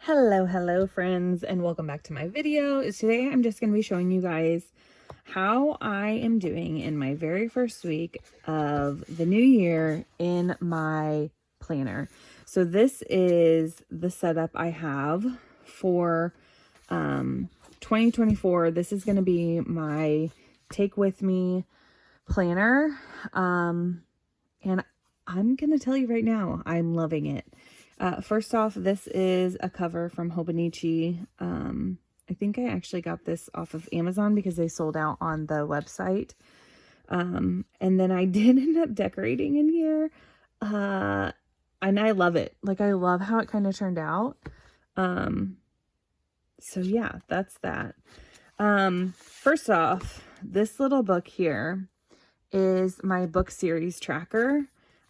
Hello friends, and welcome back to my video. Today I'm just going to be showing you guys how I am doing in my very first week of the new year in my planner. So this is the setup I have for 2024. This is going to be my take with me planner, and I'm going to tell you right now, I'm loving it. First off, this is a cover from Hobonichi. I think I actually got this off of Amazon because they sold out on the website. And then I did end up decorating in here. And I love it. Like, I love how it kind of turned out. So yeah, that's that. First off, this little book here is my book series tracker.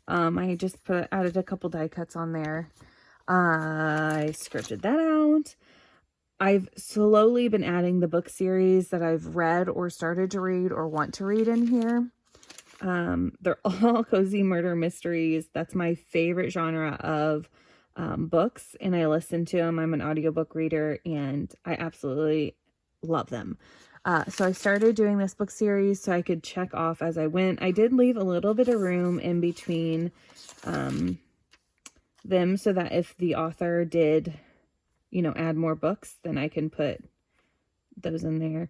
I just added a couple die cuts on there. I scripted that out. I've slowly been adding the book series that I've read or started to read or want to read in here. They're all cozy murder mysteries. That's my favorite genre of books, and I listen to them. I'm an audiobook reader, and I absolutely love them. So I started doing this book series so I could check off as I went. I did leave a little bit of room in between them so that if the author did, add more books, then I can put those in there.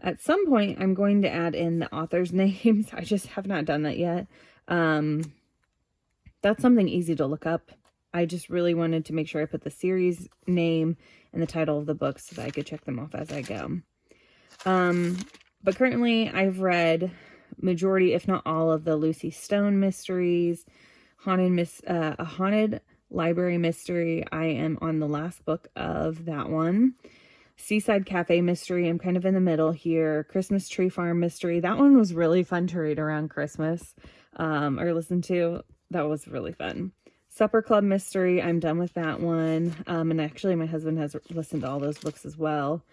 At some point, I'm going to add in the author's names. I just have not done that yet. That's something easy to look up. I just really wanted to make sure I put the series name and the title of the book so that I could check them off as I go. But currently I've read majority, if not all, of the Lucy Stone mysteries, a haunted library mystery. I am on the last book of that one. Seaside Cafe mystery, I'm kind of in the middle here. Christmas Tree Farm mystery, that one was really fun to read around Christmas, or listen to. That was really fun. Supper Club mystery, I'm done with that one. And actually my husband has listened to all those books as well.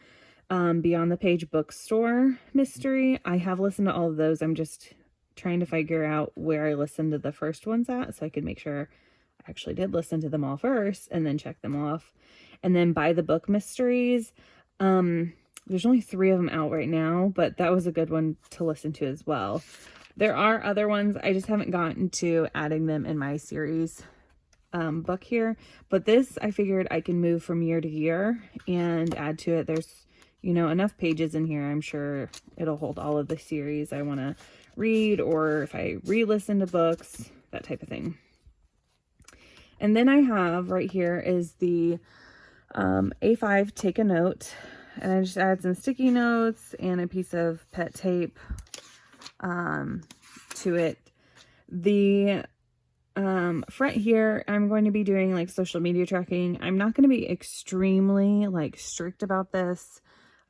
Beyond the Page Bookstore mystery, I have listened to all of those. I'm just trying to figure out where I listened to the first ones at so I could make sure I actually did listen to them all first and then check them off. And then By the Book mysteries, there's only 3 of them out right now, but that was a good one to listen to as well. There are other ones, I just haven't gotten to adding them in my series book here, but this I figured I can move from year to year and add to it. There's enough pages in here. I'm sure it'll hold all of the series I want to read, or if I re-listen to books, that type of thing. And then I have right here is the A5 Take a Note, and I just added some sticky notes and a piece of pet tape to it. The front here, I'm going to be doing like social media tracking. I'm not going to be extremely strict about this.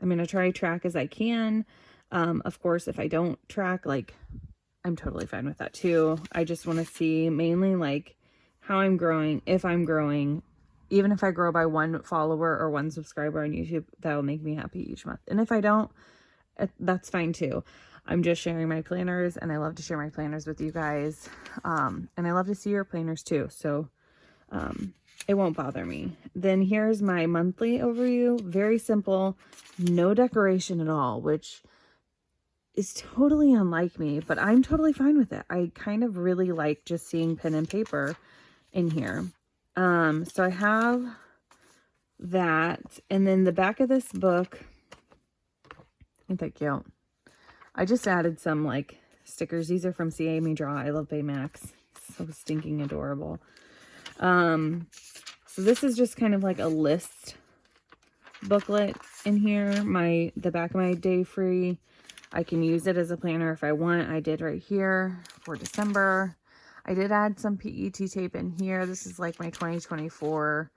I'm going to try to track as I can. Of course, if I don't track, I'm totally fine with that too. I just want to see mainly how I'm growing, if I'm growing. Even if I grow by 1 follower or 1 subscriber on YouTube, that will make me happy each month. And if I don't, that's fine too. I'm just sharing my planners, and I love to share my planners with you guys. And I love to see your planners too. So it won't bother me. Then here's my monthly overview. Very simple, no decoration at all, which is totally unlike me, but I'm totally fine with it. I kind of really like just seeing pen and paper in here. So I have that, and then the back of this book, ain't that cute? I just added some stickers. These are from CA Me Draw. I love Baymax. So stinking adorable. So this is just kind of like a list booklet in here. The back of my day free. I can use it as a planner if I want. I did right here for December. I did add some PET tape in here. This is like my 2024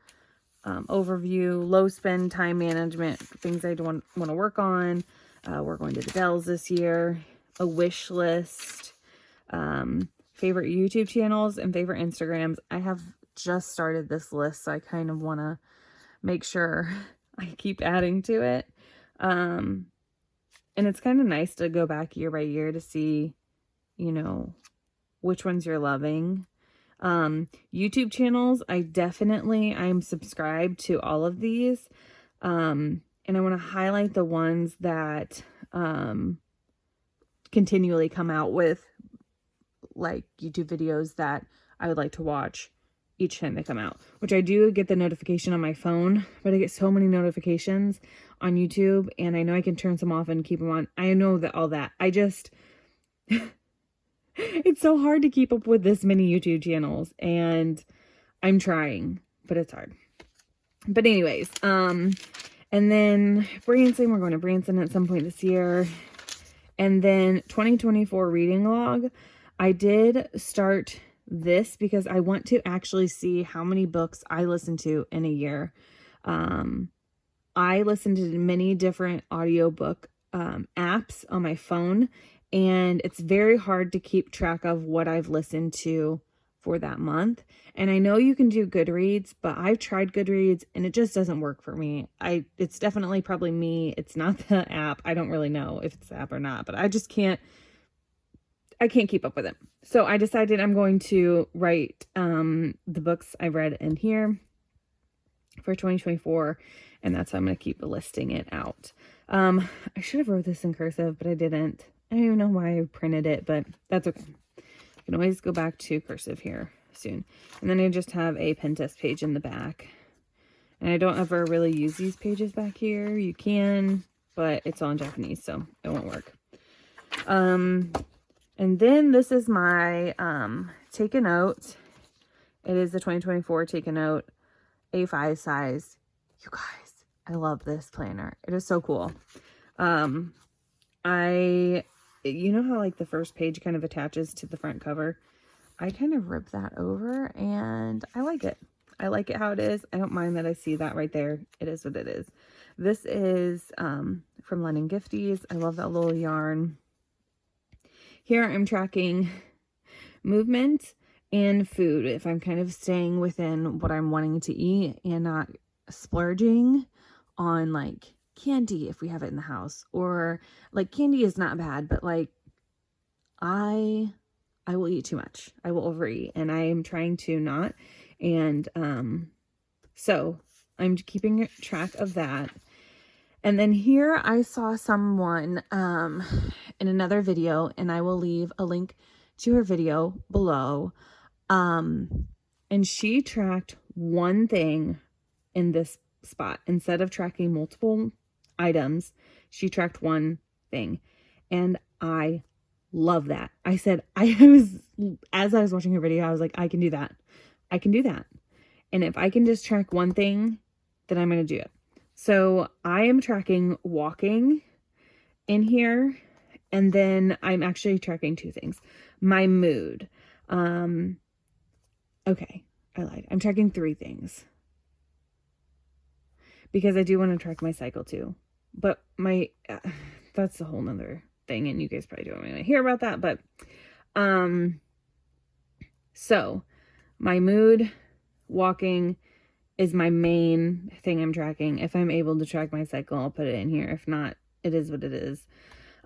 overview, low spend, time management, things I want to work on. We're going to the Dells this year. A wish list, favorite YouTube channels, and favorite Instagrams. I have just started this list, so I kind of want to make sure I keep adding to it. And it's kind of nice to go back year by year to see, which ones you're loving. YouTube channels, I'm subscribed to all of these. And I want to highlight the ones that continually come out with like YouTube videos that I would like to watch each time they come out, which I do get the notification on my phone, but I get so many notifications on YouTube, and I know I can turn some off and keep them on. I know that all that. I just, it's so hard to keep up with this many YouTube channels, and I'm trying, but it's hard. But anyways, and then Branson, we're going to Branson at some point this year. And then 2024 reading log. I did start this because I want to actually see how many books I listen to in a year. I listen to many different audiobook apps on my phone, and it's very hard to keep track of what I've listened to for that month. And I know you can do Goodreads, but I've tried Goodreads and it just doesn't work for me. It's definitely probably me. It's not the app. I don't really know if it's the app or not, but I can't keep up with it. So I decided I'm going to write the books I've read in here for 2024, and that's how I'm going to keep listing it out. I should have wrote this in cursive, but I didn't. I don't even know why I printed it, but that's okay. I can always go back to cursive here soon. And then I just have a pen test page in the back. And I don't ever really use these pages back here. You can, but it's all in Japanese, so it won't work. And then this is my Take a Note. It is the 2024 Take a Note A5 size. You guys, I love this planner. It is so cool. You know how like the first page kind of attaches to the front cover? I kind of ripped that over and I like it. I like it how it is. I don't mind that I see that right there. It is what it is. This is from London Gifties. I love that little yarn. Here I'm tracking movement and food. If I'm kind of staying within what I'm wanting to eat and not splurging on like candy if we have it in the house, or like candy is not bad, but like I will eat too much. I will overeat, and I am trying to not. And so I'm keeping track of that. And then here I saw someone in another video, and I will leave a link to her video below. And she tracked one thing in this spot. Instead of tracking multiple items, she tracked one thing. And I love that. I said, as I was watching her video, I was like, I can do that. I can do that. And if I can just track one thing, then I'm going to do it. So I am tracking walking in here. And then I'm actually tracking two things. My mood. Okay, I lied. I'm tracking three things. Because I do want to track my cycle too. But that's a whole nother thing, and you guys probably don't want to hear about that, but so my mood, walking is my main thing I'm tracking. If I'm able to track my cycle, I'll put it in here. If not, it is what it is.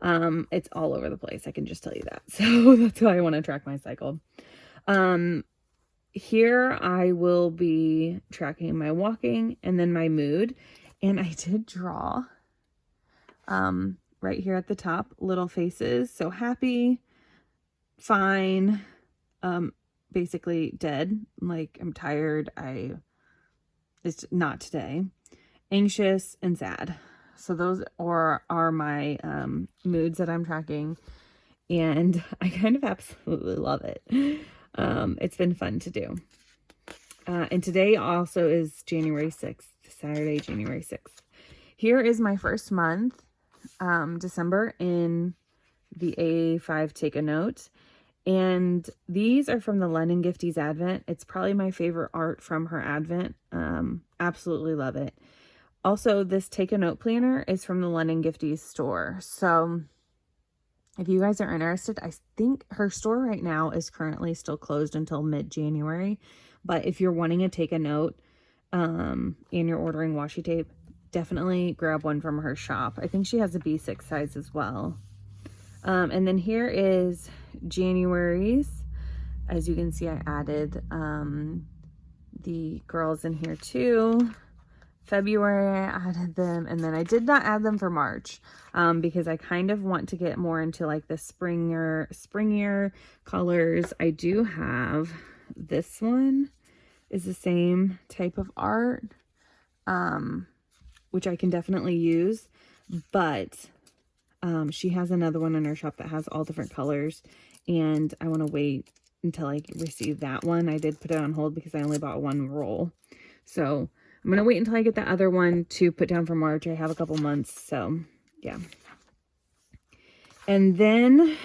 It's all over the place, I can just tell you that. So that's why I want to track my cycle. Here I will be tracking my walking and then my mood. And I did draw right here at the top, little faces. So happy, fine, basically dead, like I'm tired, it's not today, anxious, and sad. So those are my moods that I'm tracking, and I kind of absolutely love it. It's been fun to do. And today also is January 6th, Saturday, January 6th. Here is my first month, December, in the A5 Take a Note. And these are from the London Gifties Advent. It's probably my favorite art from her Advent. Absolutely love it. Also, this Take a Note planner is from the London Gifties store. So if you guys are interested, I think her store right now is currently still closed until mid-January. But if you're wanting to take a note and you're ordering washi tape, definitely grab one from her shop. I think she has a B6 size as well. And then here is January's. As you can see, I added the girls in here too. February I added them, and then I did not add them for March because I kind of want to get more into like the springier colors. I do have this one is the same type of art, which I can definitely use, but she has another one in her shop that has all different colors, and I want to wait until I receive that one. I did put it on hold because I only bought one roll, so I'm going to wait until I get the other one to put down for March. I have a couple months, so yeah. And then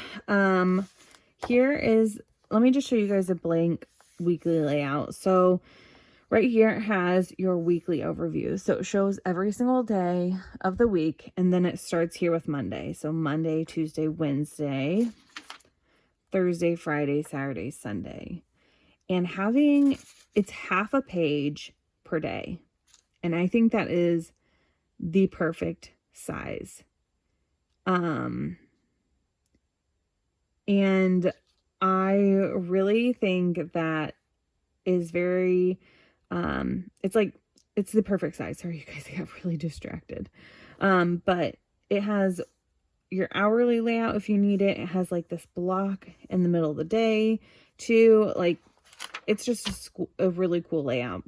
here is, let me just show you guys a blank weekly layout. So right here it has your weekly overview. So it shows every single day of the week, and then it starts here with Monday. So Monday, Tuesday, Wednesday, Thursday, Friday, Saturday, Sunday. And it's half a page per day. And I think that is the perfect size. And I really think that is very, it's the perfect size. Sorry, you guys, I got really distracted. But it has your hourly layout if you need it. It has like this block in the middle of the day too. Like, it's just a really cool layout.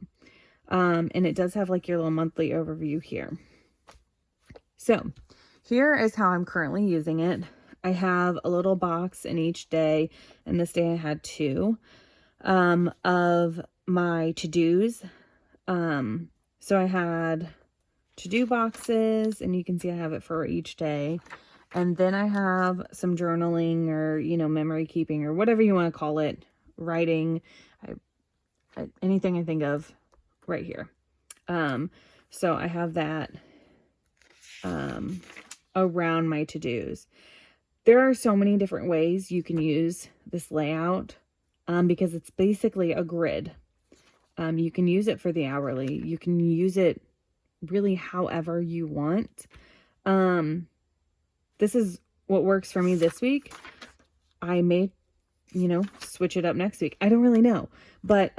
And it does have like your little monthly overview here. So here is how I'm currently using it. I have a little box in each day, and this day I had 2 of my to-dos. So I had to-do boxes, and you can see I have it for each day. And then I have some journaling or, memory keeping or whatever you want to call it, writing, anything I think of right here. So I have that around my to-dos. There are so many different ways you can use this layout because it's basically a grid. You can use it for the hourly. You can use it really however you want. This is what works for me this week. I may, switch it up next week. I don't really know. But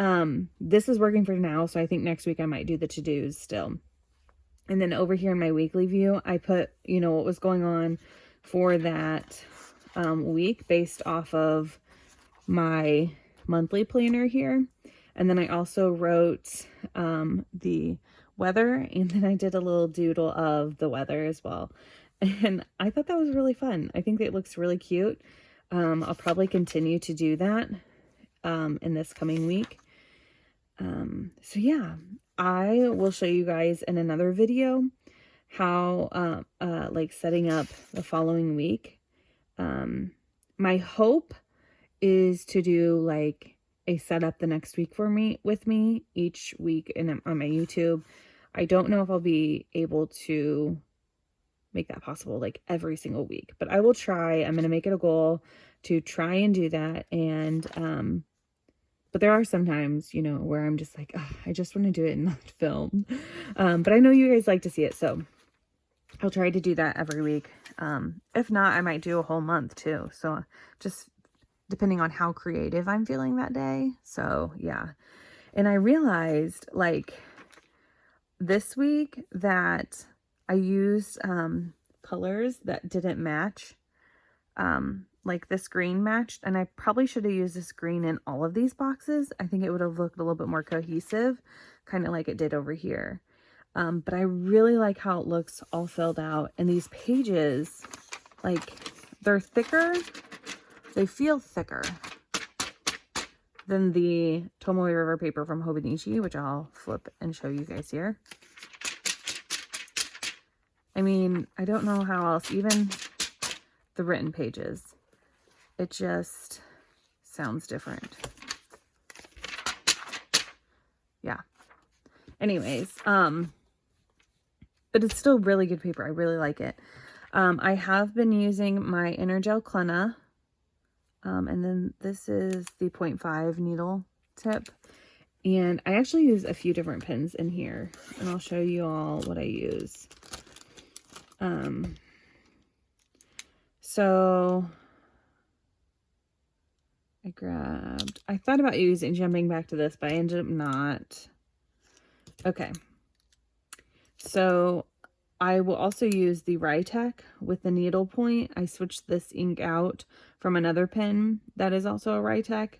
this is working for now, so I think next week I might do the to-dos still. And then over here in my weekly view, I put, what was going on for that week based off of my monthly planner here. And then I also wrote the weather, and then I did a little doodle of the weather as well. And I thought that was really fun. I think it looks really cute. I'll probably continue to do that in this coming week. So yeah, I will show you guys in another video how like setting up the following week. My hope is to do like a setup the next week with me each week on my YouTube. I don't know if I'll be able to make that possible like every single week, but I will try. I'm going to make it a goal to try and do that. And but there are some times, where I'm just like, I just want to do it and not film. But I know you guys like to see it, so I'll try to do that every week. If not, I might do a whole month too. So just depending on how creative I'm feeling that day. So yeah. And I realized like this week that I used colors that didn't match. Like this green matched, and I probably should have used this green in all of these boxes. I think it would have looked a little bit more cohesive, kind of like it did over here. But I really like how it looks all filled out. And these pages, like, they're thicker. They feel thicker than the Tomoe River paper from Hobonichi, which I'll flip and show you guys here. I mean, I don't know how else, even the written pages, it just sounds different. Yeah. Anyways, but it's still really good paper. I really like it. I have been using my Energel Clenna. And then this is the 0.5 needle tip. And I actually use a few different pens in here, and I'll show you all what I use. So I thought about jumping back to this, but I ended up not. Okay. So I will also use the Writech with the needle point. I switched this ink out from another pen that is also a Writech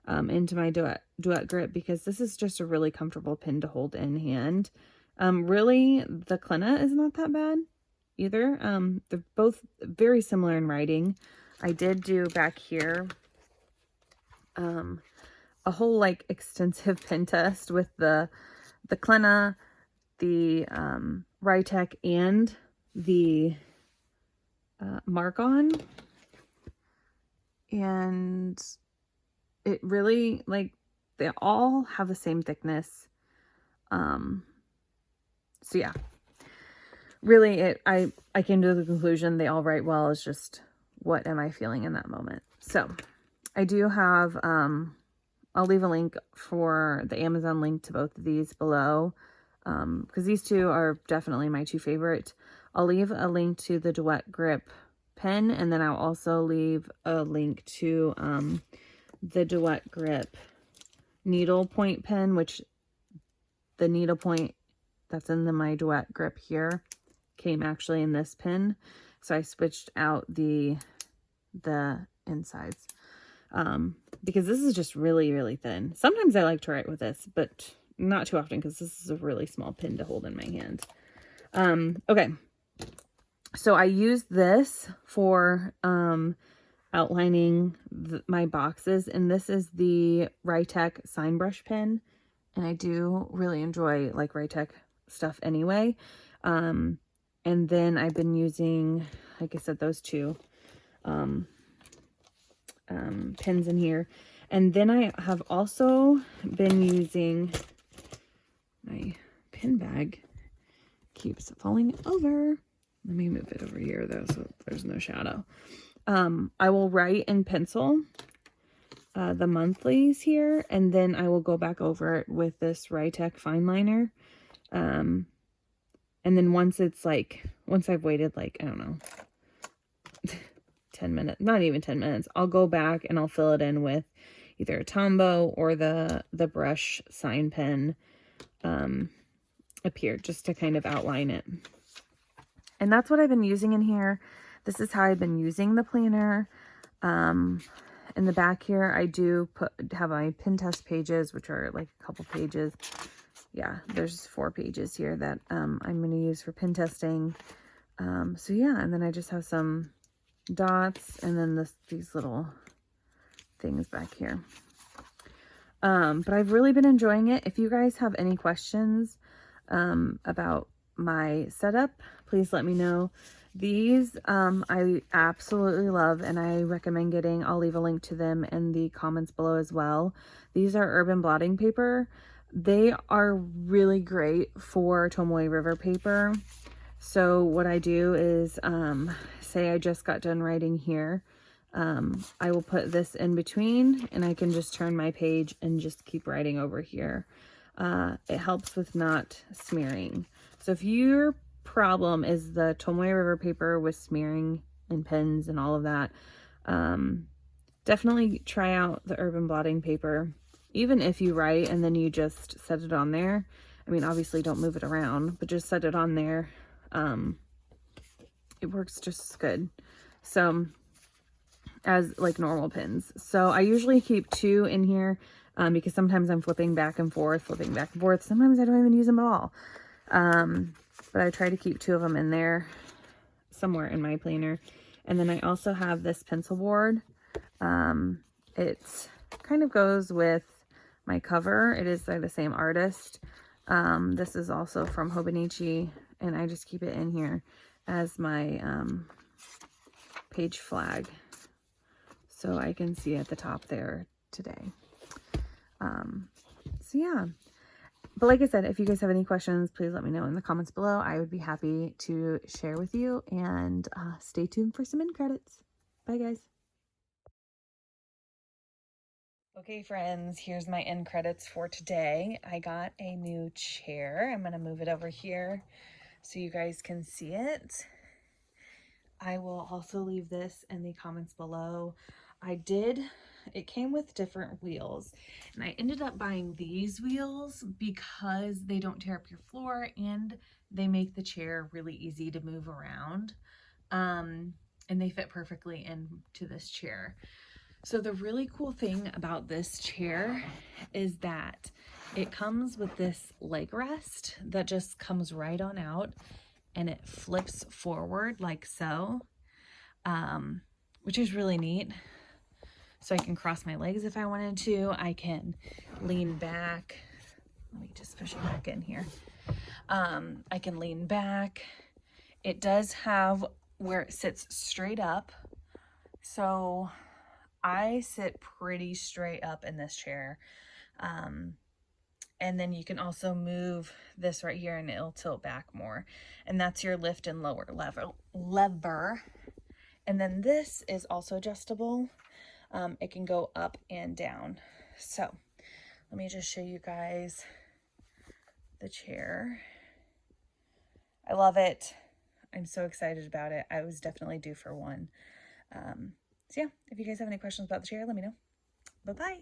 into my Duet grip, because this is just a really comfortable pen to hold in hand. Really, the Klenna is not that bad either. They're both very similar in writing. I did do back here a whole like extensive pen test with the Klenna, the Writech, and the Mark-On, and it really, like, they all have the same thickness. So yeah, really I came to the conclusion they all write well. It's just, what am I feeling in that moment? So I do have I'll leave a link for the Amazon link to both of these below, because these two are definitely my two favorite. I'll leave a link to the Duet Grip pen, and then I'll also leave a link to the Duet Grip needle point pen, which the needle point that's in my Duet Grip here came actually in this pen. So I switched out the insides. Because this is just really, really thin. Sometimes I like to write with this, but not too often, because this is a really small pen to hold in my hand. Okay. So I used this for outlining my boxes, and this is the Writech sign brush pen, and I do really enjoy like Writech stuff anyway. And then I've been using, like I said, those two pens in here, and then I have also been using, my pen bag keeps falling over. Let me move it over here though, so there's no shadow. I will write in pencil the monthlies here, and then I will go back over it with this Writech fine liner. And then once I've waited like, I don't know, 10 minutes, not even 10 minutes, I'll go back and I'll fill it in with either a Tombow or the brush sign pen up here, just to kind of outline it. And that's what I've been using in here. This is how I've been using the planner. In the back here, I do have my pin test pages, which are like a couple pages. Yeah, there's 4 pages here that I'm going to use for pin testing. So yeah, and then I just have some dots, and then these little things back here. But I've really been enjoying it. If you guys have any questions about my setup, please let me know. These I absolutely love, and I recommend getting. I'll leave a link to them in the comments below as well. These are Herbin blotting paper. They are really great for Tomoe River paper. So what I do is, say I just got done writing here, I will put this in between, and I can just turn my page and just keep writing over here. It helps with not smearing. So if your problem is the Tomoe River paper with smearing and pens and all of that, definitely try out the Herbin blotting paper. Even if you write and then you just set it on there, I mean, obviously don't move it around, but just set it on there. It works just as good. So, as like normal pens. So I usually keep 2 in here, because sometimes I'm flipping back and forth. Sometimes I don't even use them at all. But I try to keep 2 of them in there somewhere in my planner. And then I also have this pencil board. It kind of goes with my cover. It is by the same artist. This is also from Hobonichi, and I just keep it in here as my page flag, so I can see at the top there today. So yeah, but like I said, if you guys have any questions, please let me know in the comments below. I would be happy to share with you, and stay tuned for some end credits. Bye guys. Okay friends, here's my end credits for today. I got a new chair. I'm gonna move it over here so you guys can see it. I will also leave this in the comments below. I did it came with different wheels, and I ended up buying these wheels because they don't tear up your floor and they make the chair really easy to move around. And they fit perfectly into this chair. So the really cool thing about this chair is that it comes with this leg rest that just comes right on out, and it flips forward like so, which is really neat. So I can cross my legs if I wanted to. I can lean back. Let me just push it back in here. I can lean back. It does have where it sits straight up. So I sit pretty straight up in this chair. And then you can also move this right here and it'll tilt back more. And that's your lift and lower lever. And then this is also adjustable. It can go up and down. So let me just show you guys the chair. I love it. I'm so excited about it. I was definitely due for one. So yeah, if you guys have any questions about the chair, let me know. Bye-bye.